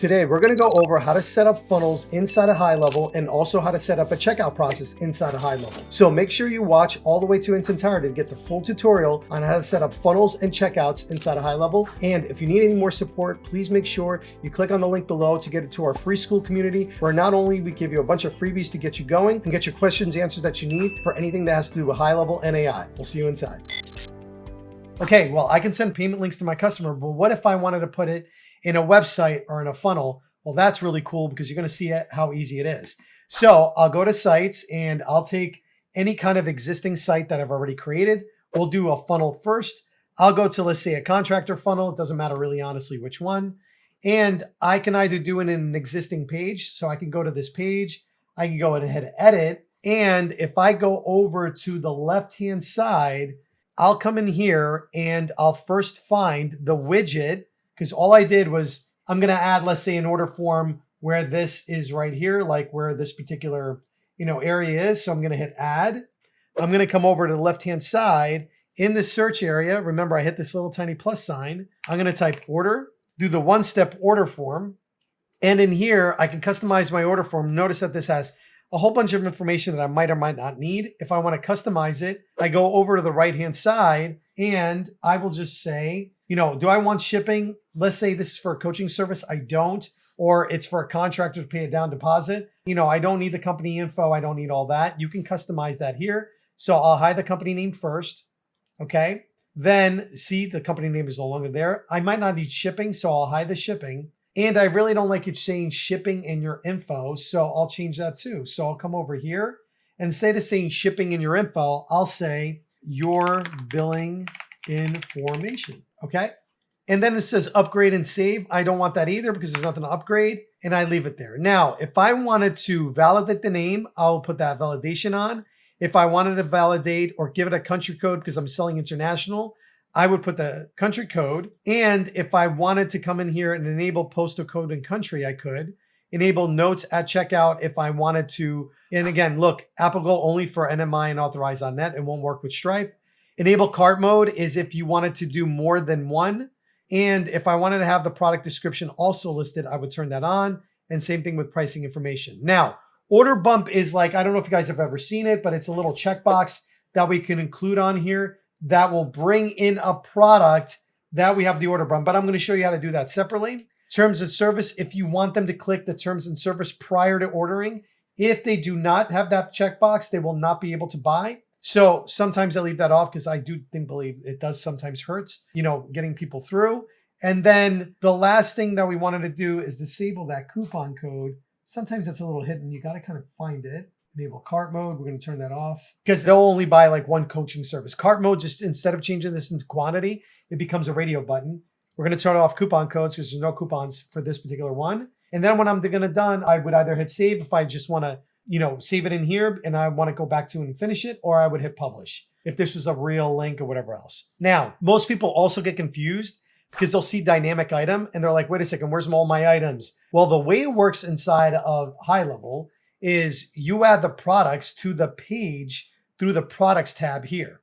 Today, we're going to go over how to set up funnels inside of GoHighLevel and also how to set up a checkout process inside of GoHighLevel. So make sure you watch all the way to its entirety to get the full tutorial on how to set up funnels and checkouts inside of GoHighLevel. And if you need any more support, please make sure you click on the link below to get into our free school community, where not only we give you a bunch of freebies to get you going and get your questions answered that you need for anything that has to do with GoHighLevel and AI. We'll see you inside. Okay, well, I can send payment links to my customer, but what if I wanted to put it in a website or in a funnel? Well, that's really cool because you're going to see how easy it is. So I'll go to sites and I'll take any kind of existing site that I've already created. We'll do a funnel first. I'll go to, let's say, a contractor funnel. It doesn't matter really, honestly, which one. And I can either do it in an existing page. So I can go to this page. I can go ahead and edit. And if I go over to the left-hand side, I'll come in here and I'll first find the widget, because all I did was I'm going to add, let's say, an order form where this is right here, like where this particular, area is. So I'm going to hit add. I'm going to come over to the left-hand side in the search area. Remember, I hit this little tiny plus sign. I'm going to type order, do the one-step order form. And in here, I can customize my order form. Notice that this has a whole bunch of information that I might or might not need. If I want to customize it, I go over to the right-hand side and I will just say, do I want shipping? Let's say this is for a coaching service. I don't, or it's for a contractor to pay a down deposit. I don't need the company info. I don't need all that. You can customize that here. So I'll hide the company name first. Okay. Then see, the company name is no longer there. I might not need shipping, so I'll hide the shipping. And I really don't like it saying shipping in your info, so I'll change that too. So I'll come over here and instead of saying shipping in your info, I'll say your billing information. Okay. And then it says upgrade and save. I don't want that either because there's nothing to upgrade, and I leave it there. Now, if I wanted to validate the name, I'll put that validation on. If I wanted to validate or give it a country code because I'm selling international, I would put the country code. And if I wanted to come in here and enable postal code and country, I could enable notes at checkout if I wanted to. And again, look, applicable only for NMI and authorized.net. It won't work with Stripe. Enable cart mode is if you wanted to do more than one. And if I wanted to have the product description also listed, I would turn that on. And same thing with pricing information. Now, order bump is like, I don't know if you guys have ever seen it, but it's a little checkbox that we can include on here that will bring in a product that we have the order bump. But I'm going to show you how to do that separately. Terms of service, if you want them to click the terms and service prior to ordering, if they do not have that checkbox, they will not be able to buy. So sometimes I leave that off because I do believe it does sometimes hurts, getting people through. And then the last thing that we wanted to do is disable that coupon code. Sometimes that's a little hidden. You got to kind of find it. Enable cart mode. We're going to turn that off because they'll only buy like one coaching service. Cart mode, just instead of changing this into quantity, it becomes a radio button. We're going to turn off coupon codes because there's no coupons for this particular one. And then when I'm done, I would either hit save if I just want to, save it in here and I want to go back to and finish it, or I would hit publish if this was a real link or whatever else. Now, most people also get confused because they'll see dynamic item and they're like, wait a second, where's all my items? Well, the way it works inside of GoHighLevel is you add the products to the page through the products tab here.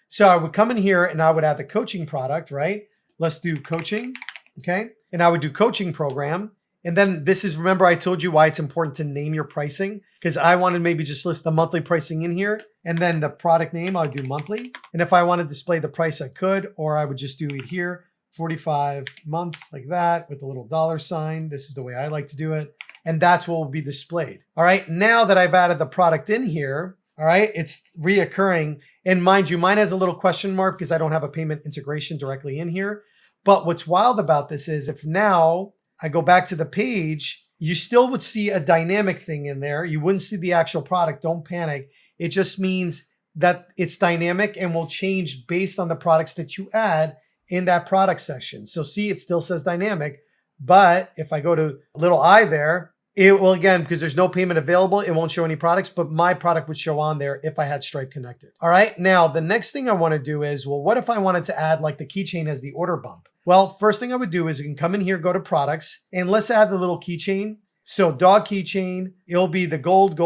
So I would come in here and I would add the coaching product, right? Let's do coaching, okay? And I would do coaching program. And then this is, remember I told you why it's important to name your pricing, because I wanted maybe just list the monthly pricing in here and then the product name, I'll do monthly. And if I want to display the price, I could, or I would just do it here, 45 month like that with a little $sign. This is the way I like to do it. And that's what will be displayed. All right. Now that I've added the product in here, all right, it's reoccurring. And mind you, mine has a little question mark because I don't have a payment integration directly in here. But what's wild about this is if now I go back to the page, you still would see a dynamic thing in there. You wouldn't see the actual product. Don't panic. It just means that it's dynamic and will change based on the products that you add in that product section. So see, it still says dynamic. But if I go to little I there, it will, again, because there's no payment available, it won't show any products, but my product would show on there if I had Stripe connected. All right. Now, the next thing I want to do is, well, what if I wanted to add like the keychain as the order bump? Well, first thing I would do is you can come in here, go to products, and let's add the little keychain. So dog keychain, it'll be the gold,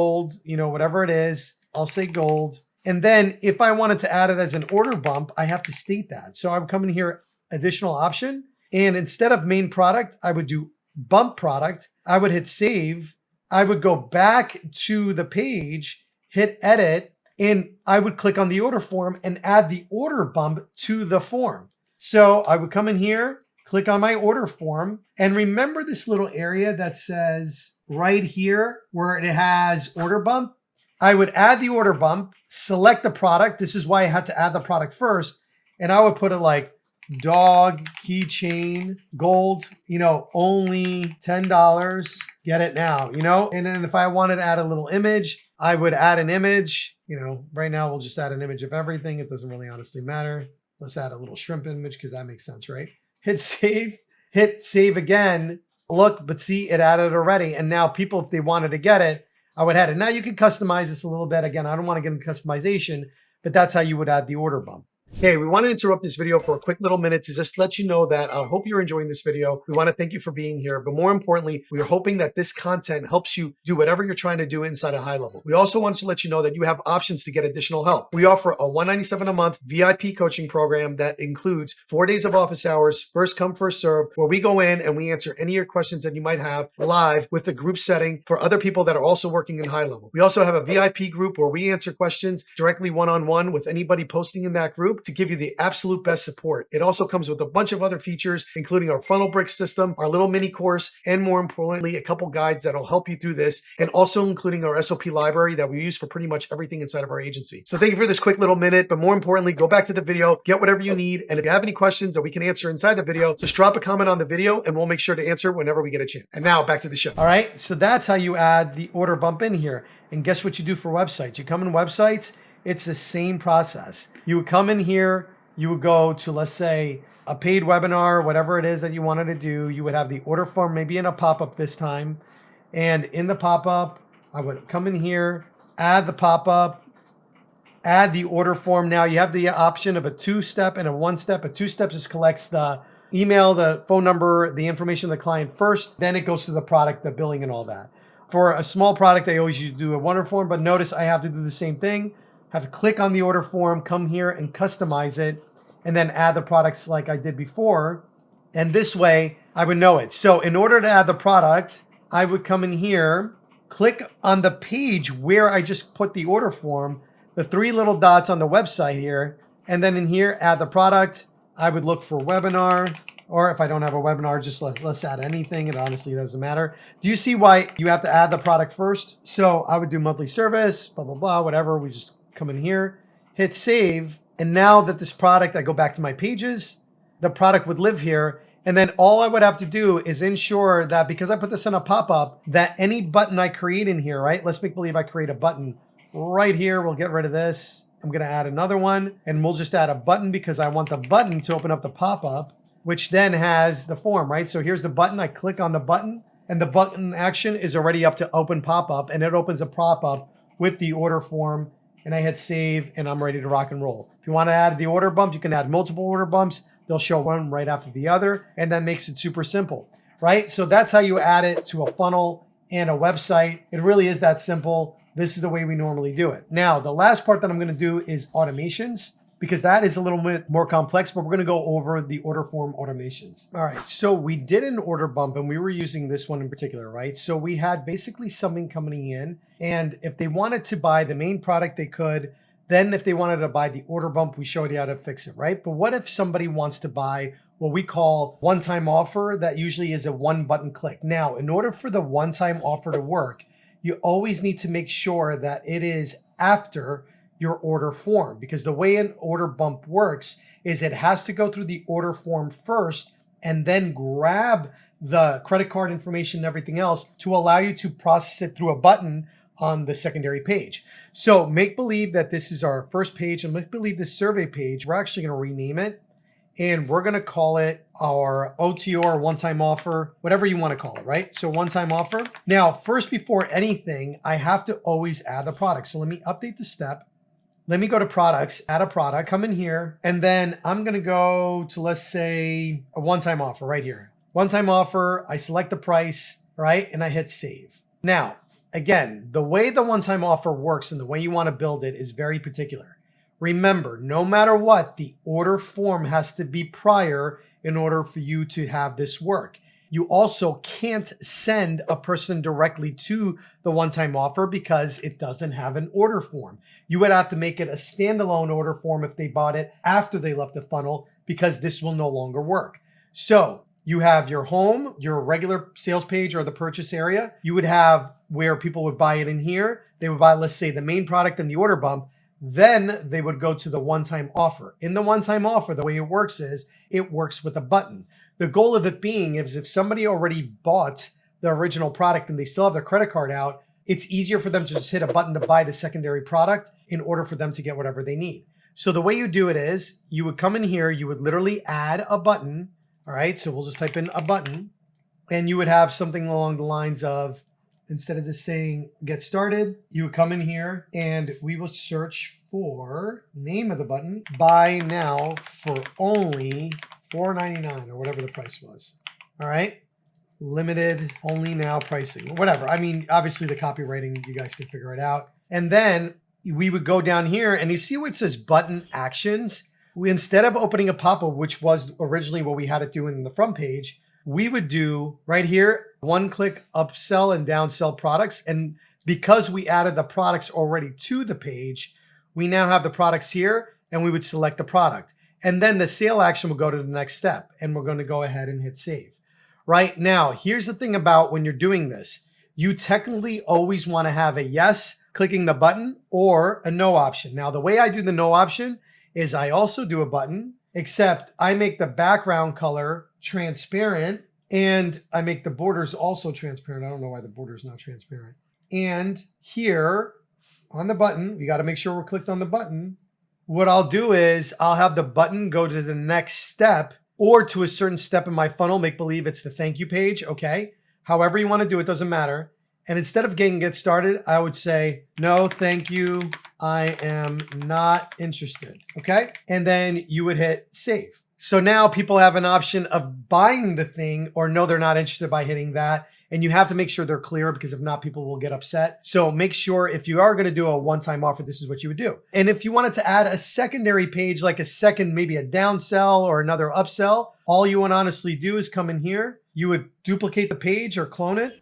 whatever it is. I'll say gold. And then if I wanted to add it as an order bump, I have to state that. So I would come in here, additional option. And instead of main product, I would do bump product. I would hit save. I would go back to the page, hit edit, and I would click on the order form and add the order bump to the form. So I would come in here, click on my order form, and remember this little area that says right here where it has order bump? I would add the order bump, select the product. This is why I had to add the product first. And I would put it like dog keychain gold, only $10. Get it now, And then if I wanted to add a little image, I would add an image. Right now we'll just add an image of everything. It doesn't really honestly matter. Let's add a little shrimp image because that makes sense, right? Hit save again. Look, but see, it added already. And now people, if they wanted to get it, I would add it. Now you can customize this a little bit. Again, I don't want to get into customization, but that's how you would add the order bump. Hey, we want to interrupt this video for a quick little minute to just let you know that I hope you're enjoying this video. We want to thank you for being here. But more importantly, we are hoping that this content helps you do whatever you're trying to do inside of HighLevel. We also want to let you know that you have options to get additional help. We offer a $197 a month VIP coaching program that includes 4 days of office hours, first come, first serve, where we go in and we answer any of your questions that you might have live with the group setting for other people that are also working in HighLevel. We also have a VIP group where we answer questions directly one-on-one with anybody posting in that group to give you the absolute best support. It also comes with a bunch of other features, including our funnel brick system, our little mini course, and more importantly, a couple guides that'll help you through this, and also including our SOP library that we use for pretty much everything inside of our agency. So thank you for this quick little minute, but more importantly, go back to the video, get whatever you need, and if you have any questions that we can answer inside the video, just drop a comment on the video and we'll make sure to answer whenever we get a chance. And now back to the show. All right, so that's how you add the order bump in here. And guess what you do for websites? You come in websites, it's the same process. You would come in here, you would go to, let's say, a paid webinar, whatever it is that you wanted to do. You would have the order form, maybe in a pop-up this time. And in the pop-up, I would come in here, add the pop-up, add the order form. Now you have the option of a 2-step and a 1-step. A 2-step just collects the email, the phone number, the information of the client first. Then it goes to the product, the billing, and all that. For a small product, I always used to do a order form, but notice I have to do the same thing. Have to click on the order form, come here and customize it, and then add the products like I did before. And this way I would know it. So in order to add the product, I would come in here, click on the page where I just put the order form, the 3 little dots on the website here, and then in here, add the product. I would look for webinar, or if I don't have a webinar, just let's add anything. It honestly doesn't matter. Do you see why you have to add the product first? So I would do monthly service, blah, blah, blah, whatever. We just come in here, hit save. And now that this product, I go back to my pages, the product would live here. And then all I would have to do is ensure that because I put this in a pop-up, that any button I create in here, right? Let's make believe I create a button right here. We'll get rid of this. I'm going to add another one and we'll just add a button because I want the button to open up the pop-up, which then has the form, right? So here's the button. I click on the button and the button action is already up to open pop-up, and it opens a pop-up with the order form. And I hit save and I'm ready to rock and roll. If you want to add the order bump, you can add multiple order bumps. They'll show one right after the other, and that makes it super simple, right? So that's how you add it to a funnel and a website. It really is that simple. This is the way we normally do it. Now, the last part that I'm going to do is automations, because that is a little bit more complex, but we're going to go over the order form automations. All right, so we did an order bump and we were using this one in particular, right? So we had basically something coming in, and if they wanted to buy the main product, they could. Then if they wanted to buy the order bump, we showed you how to fix it, right? But what if somebody wants to buy what we call one-time offer? That usually is a 1-button click. Now, in order for the one-time offer to work, you always need to make sure that it is after your order form, because the way an order bump works is it has to go through the order form first and then grab the credit card information and everything else to allow you to process it through a button on the secondary page. So make believe that this is our first page, and make believe this survey page, we're actually going to rename it, and we're going to call it our OTR, one-time offer, whatever you want to call it, right? So one-time offer. Now, first, before anything, I have to always add the product. So let me update the step. Let me go to products, add a product, come in here, and then I'm going to go to, let's say, a one-time offer right here. One-time offer, I select the price, right? And I hit save. Now, again, the way the one-time offer works and the way you want to build it is very particular. Remember, no matter what, the order form has to be prior in order for you to have this work. You also can't send a person directly to the one-time offer because it doesn't have an order form. You would have to make it a standalone order form if they bought it after they left the funnel, because this will no longer work. So you have your home, your regular sales page or the purchase area. You would have where people would buy it in here. They would buy, let's say, the main product and the order bump. Then they would go to the one-time offer. In the one-time offer, the way it works is it works with a button. The goal of it being is if somebody already bought the original product and they still have their credit card out, it's easier for them to just hit a button to buy the secondary product in order for them to get whatever they need. So the way you do it is you would come in here, you would literally add a button. All right, so we'll just type in a button and you would have something along the lines of, instead of just saying get started, you would come in here and we will search for name of the button, buy now for only $4.99 or whatever the price was. All right, limited only now pricing, whatever. I mean, obviously the copywriting, you guys can figure it out. And then we would go down here and you see where it says button actions. Instead of opening a pop-up, which was originally what we had it do in the front page, we would do right here, one-click upsell and downsell products. And because we added the products already to the page, we now have the products here and we would select the product. And then the sale action will go to the next step and we're going to go ahead and hit save. Right now, here's the thing about when you're doing this, you technically always want to have a yes, clicking the button, or a no option. Now, the way I do the no option is I also do a button, except I make the background color transparent and I make the borders also transparent. I don't know why the border is not transparent. And here on the button, we got to make sure we're clicked on the button. What I'll do is I'll have the button go to the next step or to a certain step in my funnel, make believe it's the thank you page. Okay. However you want to do it, doesn't matter. And instead of get started, I would say, no, thank you. I am not interested. Okay. And then you would hit save. So now people have an option of buying the thing or no, they're not interested by hitting that. And you have to make sure they're clear because if not, people will get upset. So make sure if you are going to do a one-time offer, this is what you would do. And if you wanted to add a secondary page, like a second, maybe a downsell or another upsell, all you would honestly do is come in here. You would duplicate the page or clone it.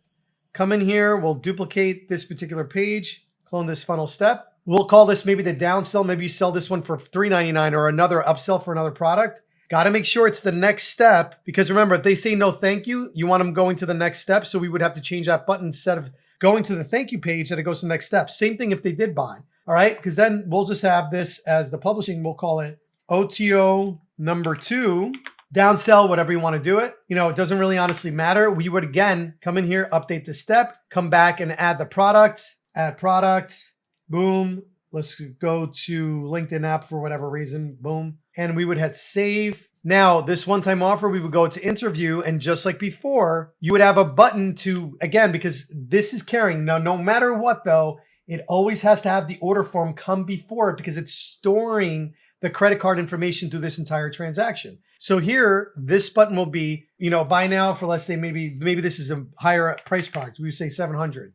Come in here, we'll duplicate this particular page, clone this funnel step. We'll call this maybe the downsell. Maybe you sell this one for $3.99 or another upsell for another product. Got to make sure it's the next step because remember, if they say no thank you, you want them going to the next step. So we would have to change that button instead of going to the thank you page that it goes to the next step. Same thing if they did buy. All right, because then we'll just have this as the publishing. We'll call it OTO number 2. Downsell, whatever you want to do it. You know, it doesn't really honestly matter. We would again come in here, update the step, come back and add the product, add product, boom. Let's go to LinkedIn app for whatever reason, boom. And we would hit save. Now, this one-time offer, we would go to interview and just like before, you would have a button to, again, because this is carrying. Now, no matter what though, it always has to have the order form come before it because it's storing the credit card information through this entire transaction. So here, this button will be, you know, buy now for, let's say, maybe this is a higher price product. We would say 700.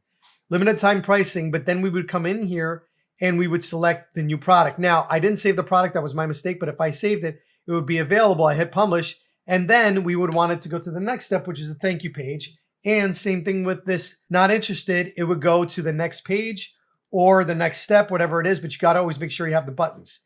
Limited time pricing, but then we would come in here and we would select the new product. Now, I didn't save the product. That was my mistake. But if I saved it, it would be available. I hit publish. And then we would want it to go to the next step, which is the thank you page. And same thing with this not interested. It would go to the next page or the next step, whatever it is. But you got to always make sure you have the buttons.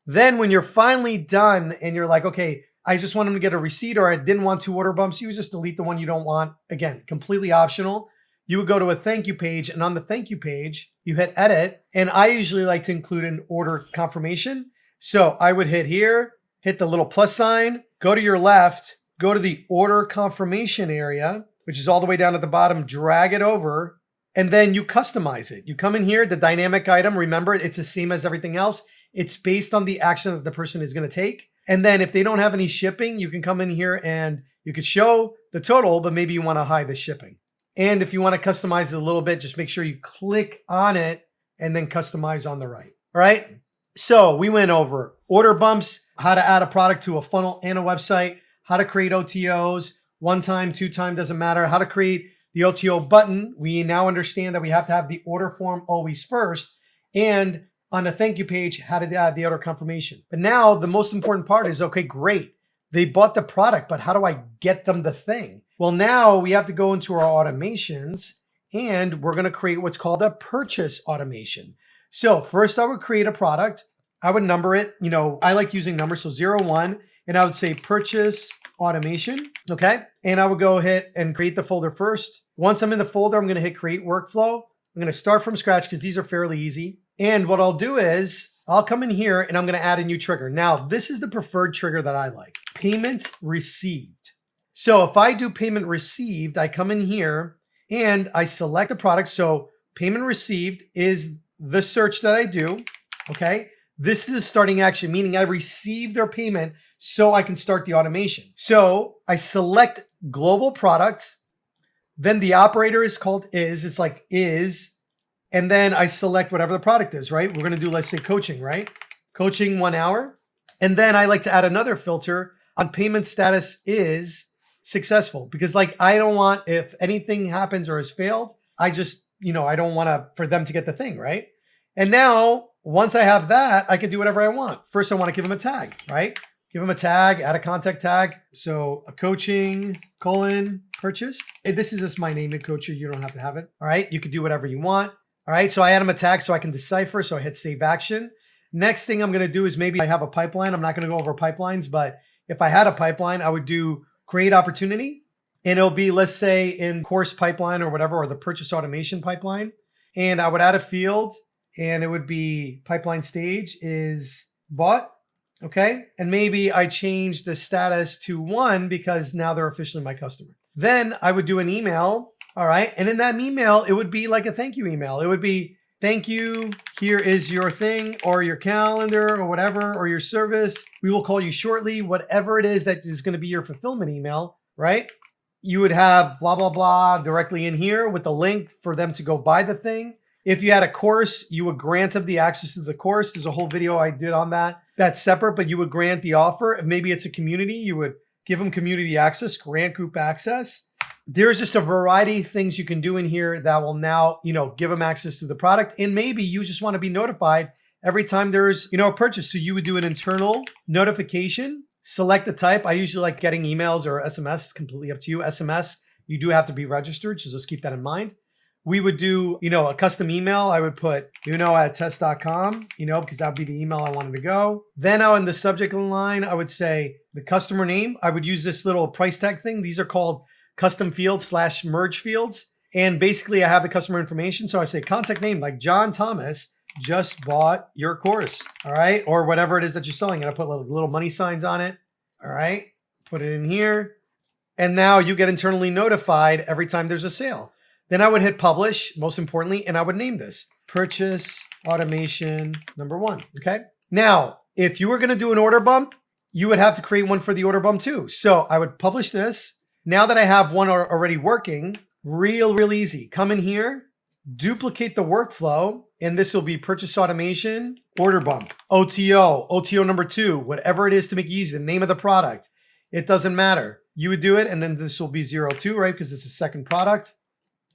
Then when you're finally done and you're like, okay, I just want them to get a receipt or I didn't want 2 order bumps, you just delete the one you don't want. Again, completely optional. You would go to a thank you page and on the thank you page, you hit edit. And I usually like to include an order confirmation. So I would hit here, hit the little plus sign, go to your left, go to the order confirmation area, which is all the way down at the bottom, drag it over, and then you customize it. You come in here, the dynamic item, remember, it's the same as everything else. It's based on the action that the person is going to take. And then if they don't have any shipping, you can come in here and you could show the total, but maybe you want to hide the shipping. And if you want to customize it a little bit, just make sure you click on it and then customize on the right. All right. So we went over order bumps, how to add a product to a funnel and a website, how to create OTOs, 1 time, 2 time, doesn't matter, how to create the OTO button. We now understand that we have to have the order form always first. And on the thank you page, how to add the order confirmation. But now the most important part is, okay, great. They bought the product, but how do I get them the thing? Well, now we have to go into our automations and we're going to create what's called a purchase automation. So first I would create a product. I would number it. You know, I like using numbers. So 0, 1, and I would say purchase automation. Okay. And I would go hit and create the folder first. Once I'm in the folder, I'm going to hit create workflow. I'm going to start from scratch because these are fairly easy. And what I'll do is I'll come in here and I'm going to add a new trigger. Now, this is the preferred trigger that I like. Payment received. So if I do payment received, I come in here and I select the product. So payment received is the search that I do. Okay. This is a starting action, meaning I received their payment so I can start the automation. So I select global product. Then the operator is called is. It's like is. And then I select whatever the product is, right? We're going to do, let's say, coaching, right? Coaching 1 hour. And then I like to add another filter on payment status is successful, because like I don't want, if anything happens or has failed, I just, I don't want for them to get the thing, right? And now once I have that, I can do whatever I want. First, I want to give them a tag, right? Give them a tag, add a contact tag. So a coaching : purchased. This is just my name and coacher. You don't have to have it. All right. You can do whatever you want. All right. So I add them a tag so I can decipher. So I hit save action. Next thing I'm going to do is maybe I have a pipeline. I'm not going to go over pipelines, but if I had a pipeline, I would do create opportunity, and it'll be, let's say, in course pipeline or whatever, or the purchase automation pipeline. And I would add a field and it would be pipeline stage is bought. Okay. And maybe I change the status to 1 because now they're officially my customer. Then I would do an email. All right. And in that email, it would be like a thank you email. It would be, thank you. Here is your thing or your calendar or whatever, or your service. We will call you shortly. Whatever it is that is going to be your fulfillment email, right? You would have blah, blah, blah directly in here with the link for them to go buy the thing. If you had a course, you would grant them the access to the course. There's a whole video I did on that. That's separate, but you would grant the offer. Maybe it's a community. You would give them community access, grant group access. There's just a variety of things you can do in here that will now, give them access to the product. And maybe you just want to be notified every time there's, a purchase. So you would do an internal notification, select the type. I usually like getting emails or SMS. It's completely up to you. SMS, you do have to be registered. So just keep that in mind. We would do, a custom email. I would put, at test.com, because that would be the email I wanted to go. Then in the subject line, I would say the customer name. I would use this little price tag thing. These are called custom fields / merge fields. And basically I have the customer information. So I say contact name, like John Thomas just bought your course. All right. Or whatever it is that you're selling. And I put little money signs on it. All right. Put it in here. And now you get internally notified every time there's a sale. Then I would hit publish, most importantly, and I would name this purchase automation number 1. Okay. Now, if you were going to do an order bump, you would have to create one for the order bump too. So I would publish this. Now that I have one already working, real easy. Come in here, duplicate the workflow, and this will be purchase automation, order bump, OTO number 2, whatever it is to make it easy, the name of the product. It doesn't matter. You would do it, and then this will be 02, right? Because it's a second product.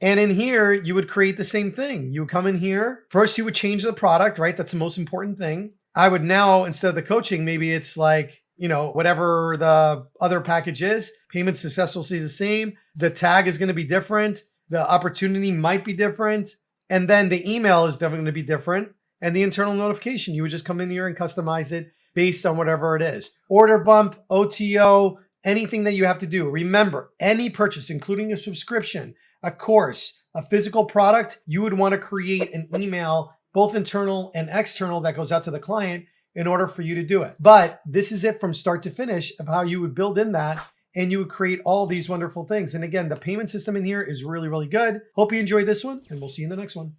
And in here, you would create the same thing. You would come in here. First, you would change the product, right? That's the most important thing. I would now, instead of the coaching, maybe it's like, whatever the other package is, payment success will stay the same. The tag is going to be different. The opportunity might be different. And then the email is definitely going to be different. And the internal notification, you would just come in here and customize it based on whatever it is. Order bump, OTO, anything that you have to do. Remember, any purchase, including a subscription, a course, a physical product, you would want to create an email, both internal and external, that goes out to the client in order for you to do it. But this is it from start to finish of how you would build in that, and you would create all these wonderful things. And again, the payment system in here is really good. Hope you enjoyed this one, and we'll see you in the next one.